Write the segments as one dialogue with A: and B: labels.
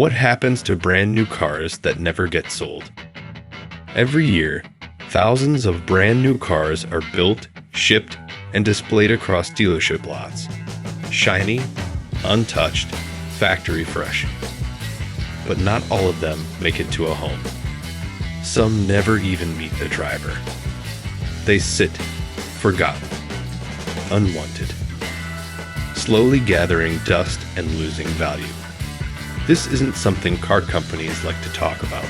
A: What happens to brand new cars that never get sold? Every year, thousands of brand new cars are built, shipped, and displayed across dealership lots. Shiny, untouched, factory fresh. But not all of them make it to a home. Some never even meet the driver. They sit, forgotten, unwanted, slowly gathering dust and losing value. This isn't something car companies like to talk about.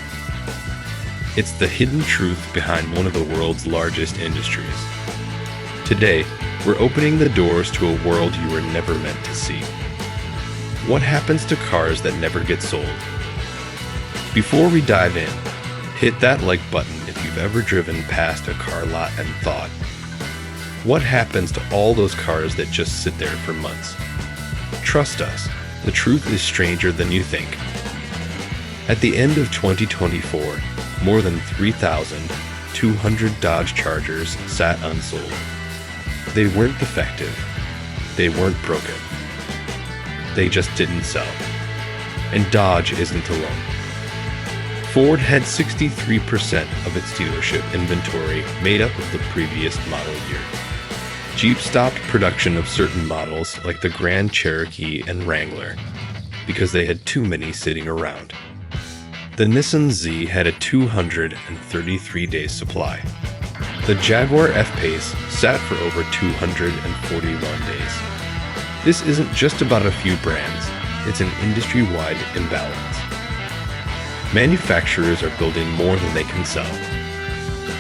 A: It's the hidden truth behind one of the world's largest industries. Today, we're opening the doors to a world you were never meant to see. What happens to cars that never get sold? Before we dive in, hit that like button if you've ever driven past a car lot and thought, what happens to all those cars that just sit there for months? Trust us, the truth is stranger than you think. At the end of 2024, more than 3,200 Dodge Chargers sat unsold. They weren't defective. They weren't broken. They just didn't sell. And Dodge isn't alone. Ford had 63% of its dealership inventory made up of the previous model year. Jeep stopped production of certain models like the Grand Cherokee and Wrangler because they had too many sitting around. The Nissan Z had a 233-day supply. The Jaguar F-Pace sat for over 241 days. This isn't just about a few brands, it's an industry-wide imbalance. Manufacturers are building more than they can sell.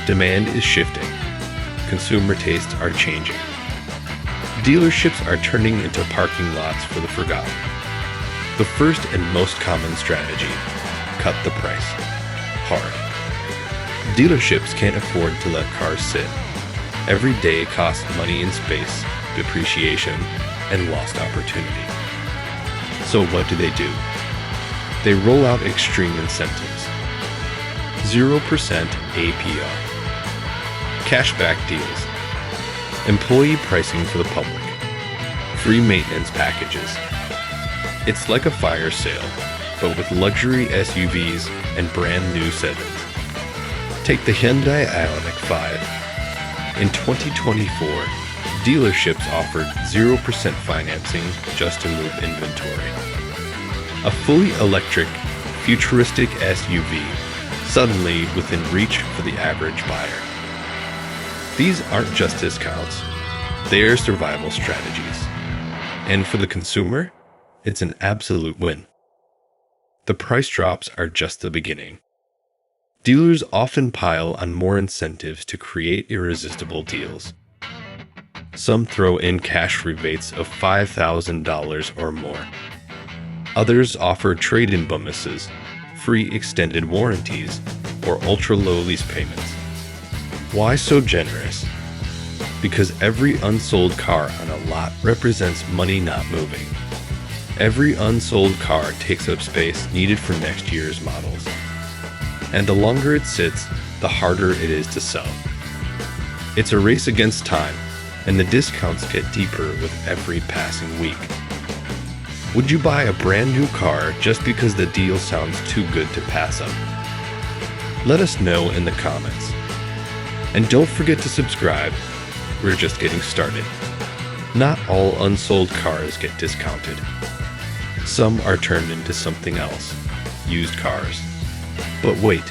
A: Demand is shifting. Consumer tastes are changing. Dealerships are turning into parking lots for the forgotten. The first and most common strategy: cut the price. Hard. Dealerships can't afford to let cars sit. Every day costs money and space, depreciation, and lost opportunity. So what do? They roll out extreme incentives. 0% APR. Cashback deals. Employee pricing for the public. Free maintenance packages. It's like a fire sale, but with luxury SUVs and brand new sedans. Take the Hyundai Ioniq 5. In 2024, dealerships offered 0% financing just to move inventory. A fully electric, futuristic SUV, suddenly within reach for the average buyer. These aren't just discounts, they're survival strategies. And for the consumer, it's an absolute win. The price drops are just the beginning. Dealers often pile on more incentives to create irresistible deals. Some throw in cash rebates of $5,000 or more. Others offer trade-in bonuses, free extended warranties, or ultra-low lease payments. Why so generous? Because every unsold car on a lot represents money not moving. Every unsold car takes up space needed for next year's models. And the longer it sits, the harder it is to sell. It's a race against time, and the discounts get deeper with every passing week. Would you buy a brand new car just because the deal sounds too good to pass up? Let us know in the comments. And don't forget to subscribe. We're just getting started. Not all unsold cars get discounted. Some are turned into something else, used cars. But wait,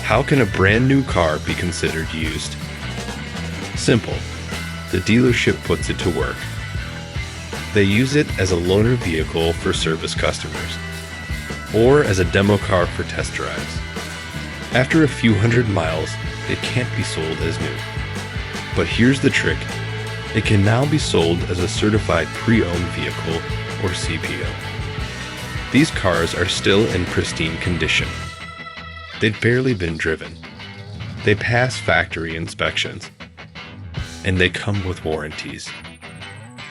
A: how can a brand new car be considered used? Simple. The dealership puts it to work. They use it as a loaner vehicle for service customers, or as a demo car for test drives. After a few hundred miles, it can't be sold as new. But here's the trick. It can now be sold as a certified pre-owned vehicle, or CPO. These cars are still in pristine condition. They've barely been driven. They pass factory inspections. And they come with warranties.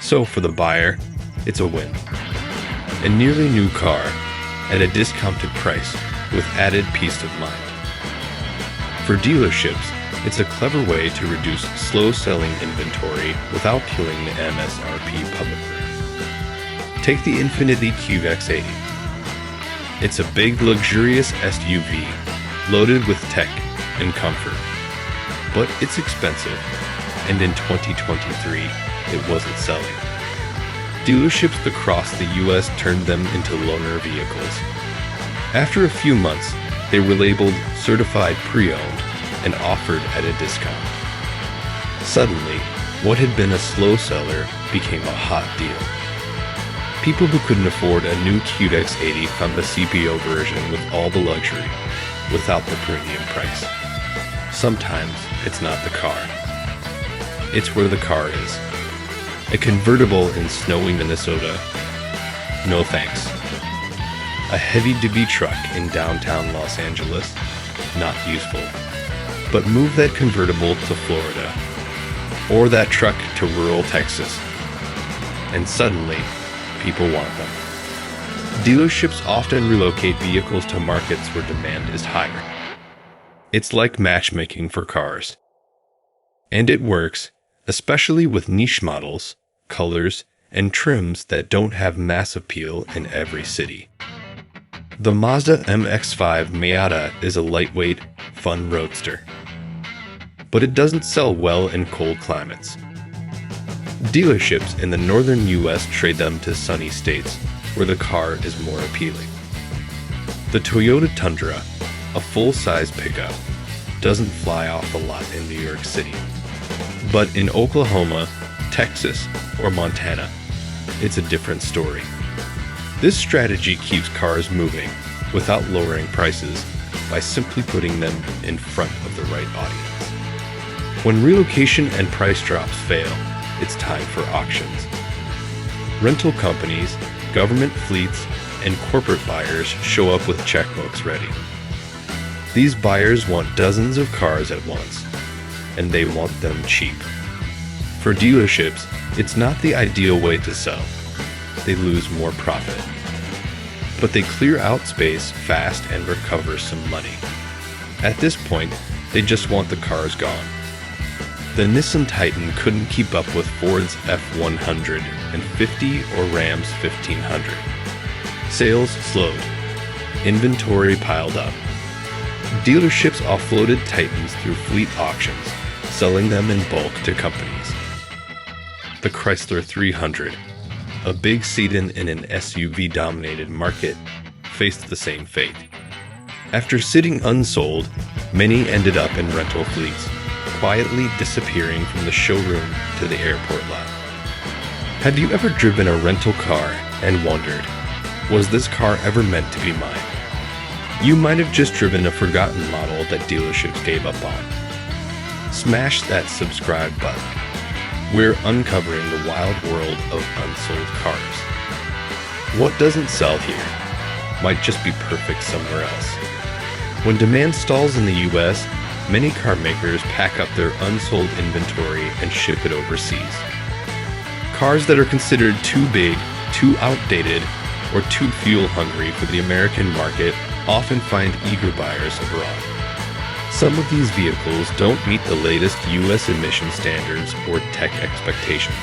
A: So for the buyer, it's a win. A nearly new car at a discounted price with added peace of mind. For dealerships, it's a clever way to reduce slow-selling inventory without killing the MSRP publicly. Take the Infiniti QX80. It's a big, luxurious SUV loaded with tech and comfort. But it's expensive, and in 2023, it wasn't selling. Dealerships across the US turned them into loaner vehicles. After a few months, they were labeled certified pre-owned and offered at a discount. Suddenly, what had been a slow seller became a hot deal. People who couldn't afford a new Qt X80 found the CPO version with all the luxury, without the premium price. Sometimes it's not the car. It's where the car is. A convertible in snowy Minnesota? No thanks. A heavy-duty truck in downtown Los Angeles? Not useful. But move that convertible to Florida, or that truck to rural Texas, and suddenly, people want them. Dealerships often relocate vehicles to markets where demand is higher. It's like matchmaking for cars. And it works, especially with niche models, colors, and trims that don't have mass appeal in every city. The Mazda MX-5 Miata is a lightweight, fun roadster. But it doesn't sell well in cold climates. Dealerships in the northern US trade them to sunny states, where the car is more appealing. The Toyota Tundra, a full-size pickup, doesn't fly off the lot in New York City. But in Oklahoma, Texas, or Montana, it's a different story. This strategy keeps cars moving without lowering prices by simply putting them in front of the right audience. When relocation and price drops fail, it's time for auctions. Rental companies, government fleets, and corporate buyers show up with checkbooks ready. These buyers want dozens of cars at once, and they want them cheap. For dealerships, it's not the ideal way to sell. They lose more profit. But they clear out space fast and recover some money. At this point, they just want the cars gone. The Nissan Titan couldn't keep up with Ford's F-150 or Ram's 1500. Sales slowed. Inventory piled up. Dealerships offloaded Titans through fleet auctions, selling them in bulk to companies. The Chrysler 300, a big sedan in an SUV-dominated market, faced the same fate. After sitting unsold, many ended up in rental fleets, quietly disappearing from the showroom to the airport lot. Have you ever driven a rental car and wondered, was this car ever meant to be mine? You might have just driven a forgotten model that dealerships gave up on. Smash that subscribe button. We're uncovering the wild world of unsold cars. What doesn't sell here might just be perfect somewhere else. When demand stalls in the US, many car makers pack up their unsold inventory and ship it overseas. Cars that are considered too big, too outdated, or too fuel-hungry for the American market often find eager buyers abroad. Some of these vehicles don't meet the latest US emission standards or tech expectations.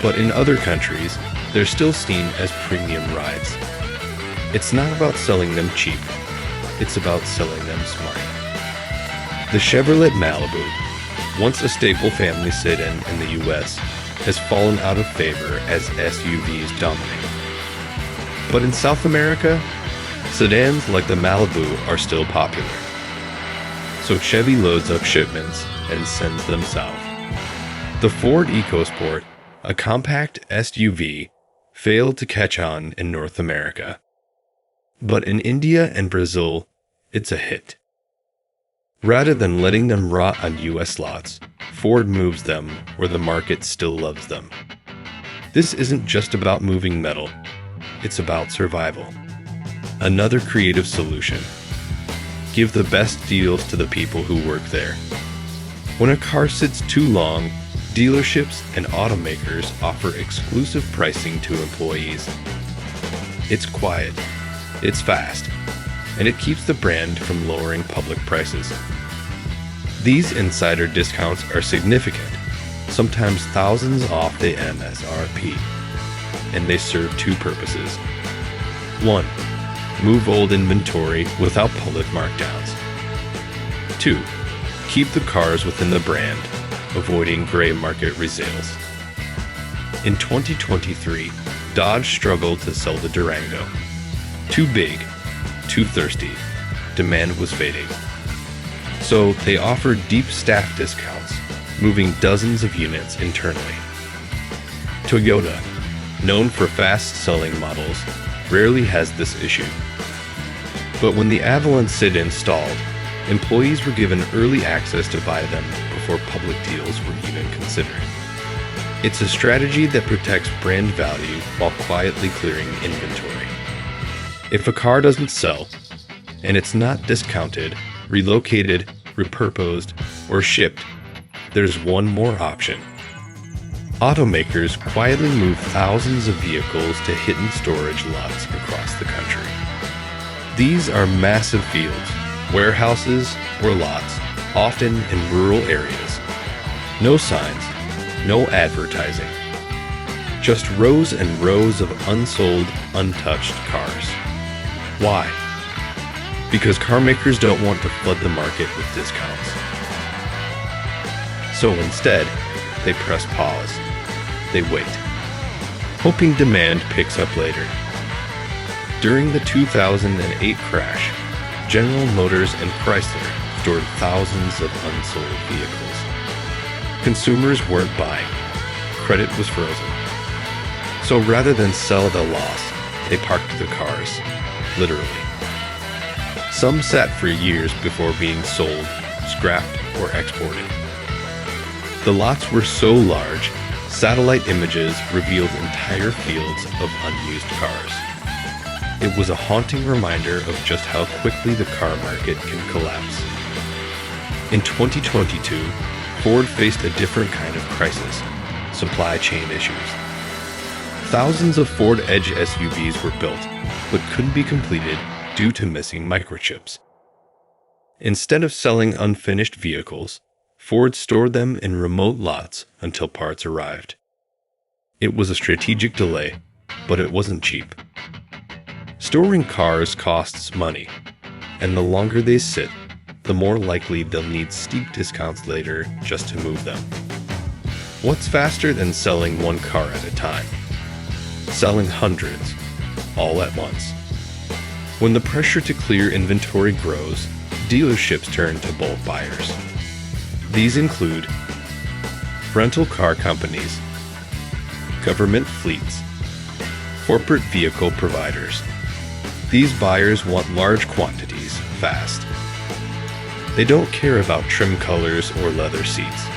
A: But in other countries, they're still seen as premium rides. It's not about selling them cheap, it's about selling them smart. The Chevrolet Malibu, once a staple family sedan in the US, has fallen out of favor as SUVs dominate. But in South America, sedans like the Malibu are still popular. So Chevy loads up shipments and sends them south. The Ford EcoSport, a compact SUV, failed to catch on in North America. But in India and Brazil, it's a hit. Rather than letting them rot on US lots, Ford moves them where the market still loves them. This isn't just about moving metal, it's about survival. Another creative solution. Give the best deals to the people who work there. When a car sits too long, dealerships and automakers offer exclusive pricing to employees. It's quiet, it's fast, and it keeps the brand from lowering public prices. These insider discounts are significant, sometimes thousands off the MSRP, and they serve two purposes. 1. Move old inventory without public markdowns. 2. Keep the cars within the brand, avoiding gray market resales. In 2023, Dodge struggled to sell the Durango. Too big, too thirsty, demand was fading. So they offered deep staff discounts, moving dozens of units internally. Toyota, known for fast-selling models, rarely has this issue. But when the Avalon sit-in stalled, employees were given early access to buy them before public deals were even considered. It's a strategy that protects brand value while quietly clearing inventory. If a car doesn't sell, and it's not discounted, relocated, repurposed, or shipped, there's one more option. Automakers quietly move thousands of vehicles to hidden storage lots across the country. These are massive fields, warehouses, or lots, often in rural areas. No signs, no advertising. Just rows and rows of unsold, untouched cars. Why? Because car makers don't want to flood the market with discounts. So instead, they press pause. They wait, hoping demand picks up later. During the 2008 crash, General Motors and Chrysler stored thousands of unsold vehicles. Consumers weren't buying. Credit was frozen. So rather than sell at a loss, they parked the cars, literally. Some sat for years before being sold, scrapped, or exported. The lots were so large, satellite images revealed entire fields of unused cars. It was a haunting reminder of just how quickly the car market can collapse. In 2022, Ford faced a different kind of crisis: supply chain issues. Thousands of Ford Edge SUVs were built, but couldn't be completed due to missing microchips. Instead of selling unfinished vehicles, Ford stored them in remote lots until parts arrived. It was a strategic delay, but it wasn't cheap. Storing cars costs money, and the longer they sit, the more likely they'll need steep discounts later just to move them. What's faster than selling one car at a time? Selling hundreds, all at once. When the pressure to clear inventory grows, dealerships turn to bulk buyers. These include rental car companies, government fleets, corporate vehicle providers. These buyers want large quantities, fast. They don't care about trim colors or leather seats.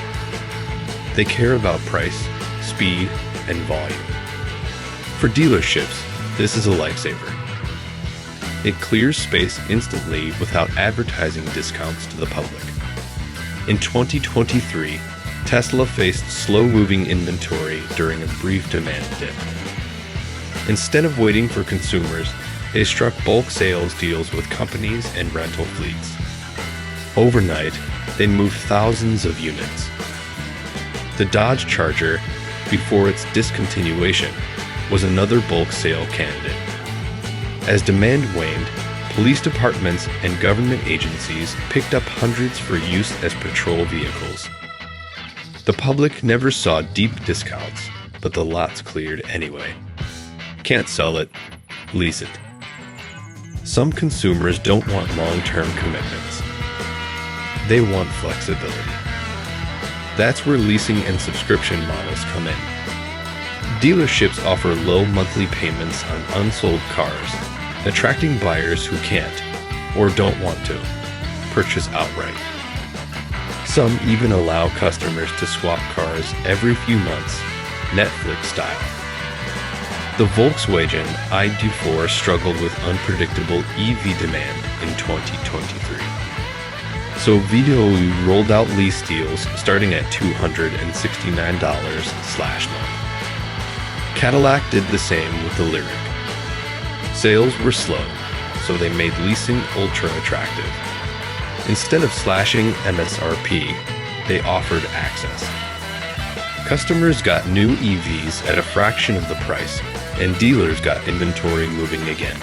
A: They care about price, speed, and volume. For dealerships, this is a lifesaver. It clears space instantly without advertising discounts to the public. In 2023, Tesla faced slow-moving inventory during a brief demand dip. Instead of waiting for consumers, they struck bulk sales deals with companies and rental fleets. Overnight, they moved thousands of units. The Dodge Charger, before its discontinuation, was another bulk sale candidate. As demand waned, police departments and government agencies picked up hundreds for use as patrol vehicles. The public never saw deep discounts, but the lots cleared anyway. Can't sell it, lease it. Some consumers don't want long-term commitments. They want flexibility. That's where leasing and subscription models come in. Dealerships offer low monthly payments on unsold cars, attracting buyers who can't, or don't want to, purchase outright. Some even allow customers to swap cars every few months, Netflix style. The Volkswagen ID.4 struggled with unpredictable EV demand in 2023. So VW rolled out lease deals starting at $269/month. Cadillac did the same with the Lyriq. Sales were slow, so they made leasing ultra attractive. Instead of slashing MSRP, they offered access. Customers got new EVs at a fraction of the price, and dealers got inventory moving again.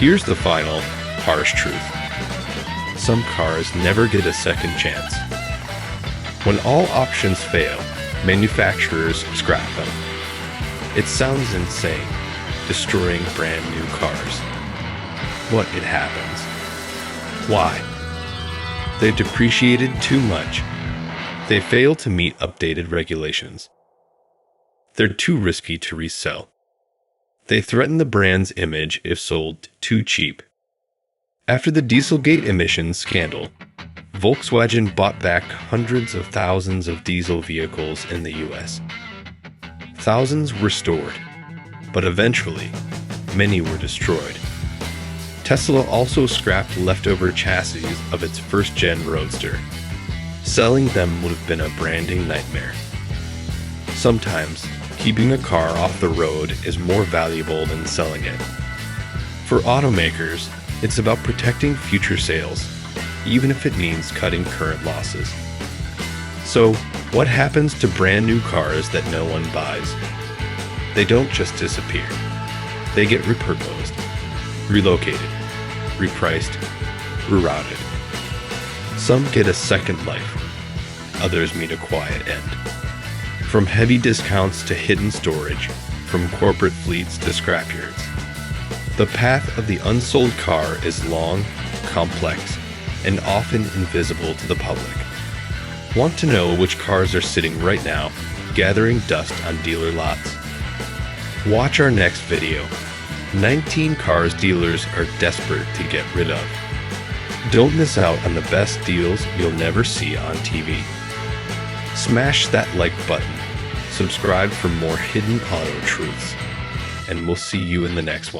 A: Here's the final, harsh truth. Some cars never get a second chance. When all options fail, manufacturers scrap them. It sounds insane, destroying brand new cars. But it happens. Why? They've depreciated too much. They fail to meet updated regulations. They're too risky to resell. They threaten the brand's image if sold too cheap. After the Dieselgate emissions scandal, Volkswagen bought back hundreds of thousands of diesel vehicles in the US. Thousands were stored, but eventually, many were destroyed. Tesla also scrapped leftover chassis of its first-gen Roadster. Selling them would have been a branding nightmare. Sometimes, keeping a car off the road is more valuable than selling it. For automakers, it's about protecting future sales, even if it means cutting current losses. So, what happens to brand new cars that no one buys? They don't just disappear. They get repurposed, relocated, repriced, rerouted. Some get a second life. Others meet a quiet end. From heavy discounts to hidden storage, from corporate fleets to scrapyards. The path of the unsold car is long, complex, and often invisible to the public. Want to know which cars are sitting right now, gathering dust on dealer lots? Watch our next video. 19 cars dealers are desperate to get rid of. Don't miss out on the best deals you'll never see on TV. Smash that like button, subscribe for more hidden auto truths, and we'll see you in the next one.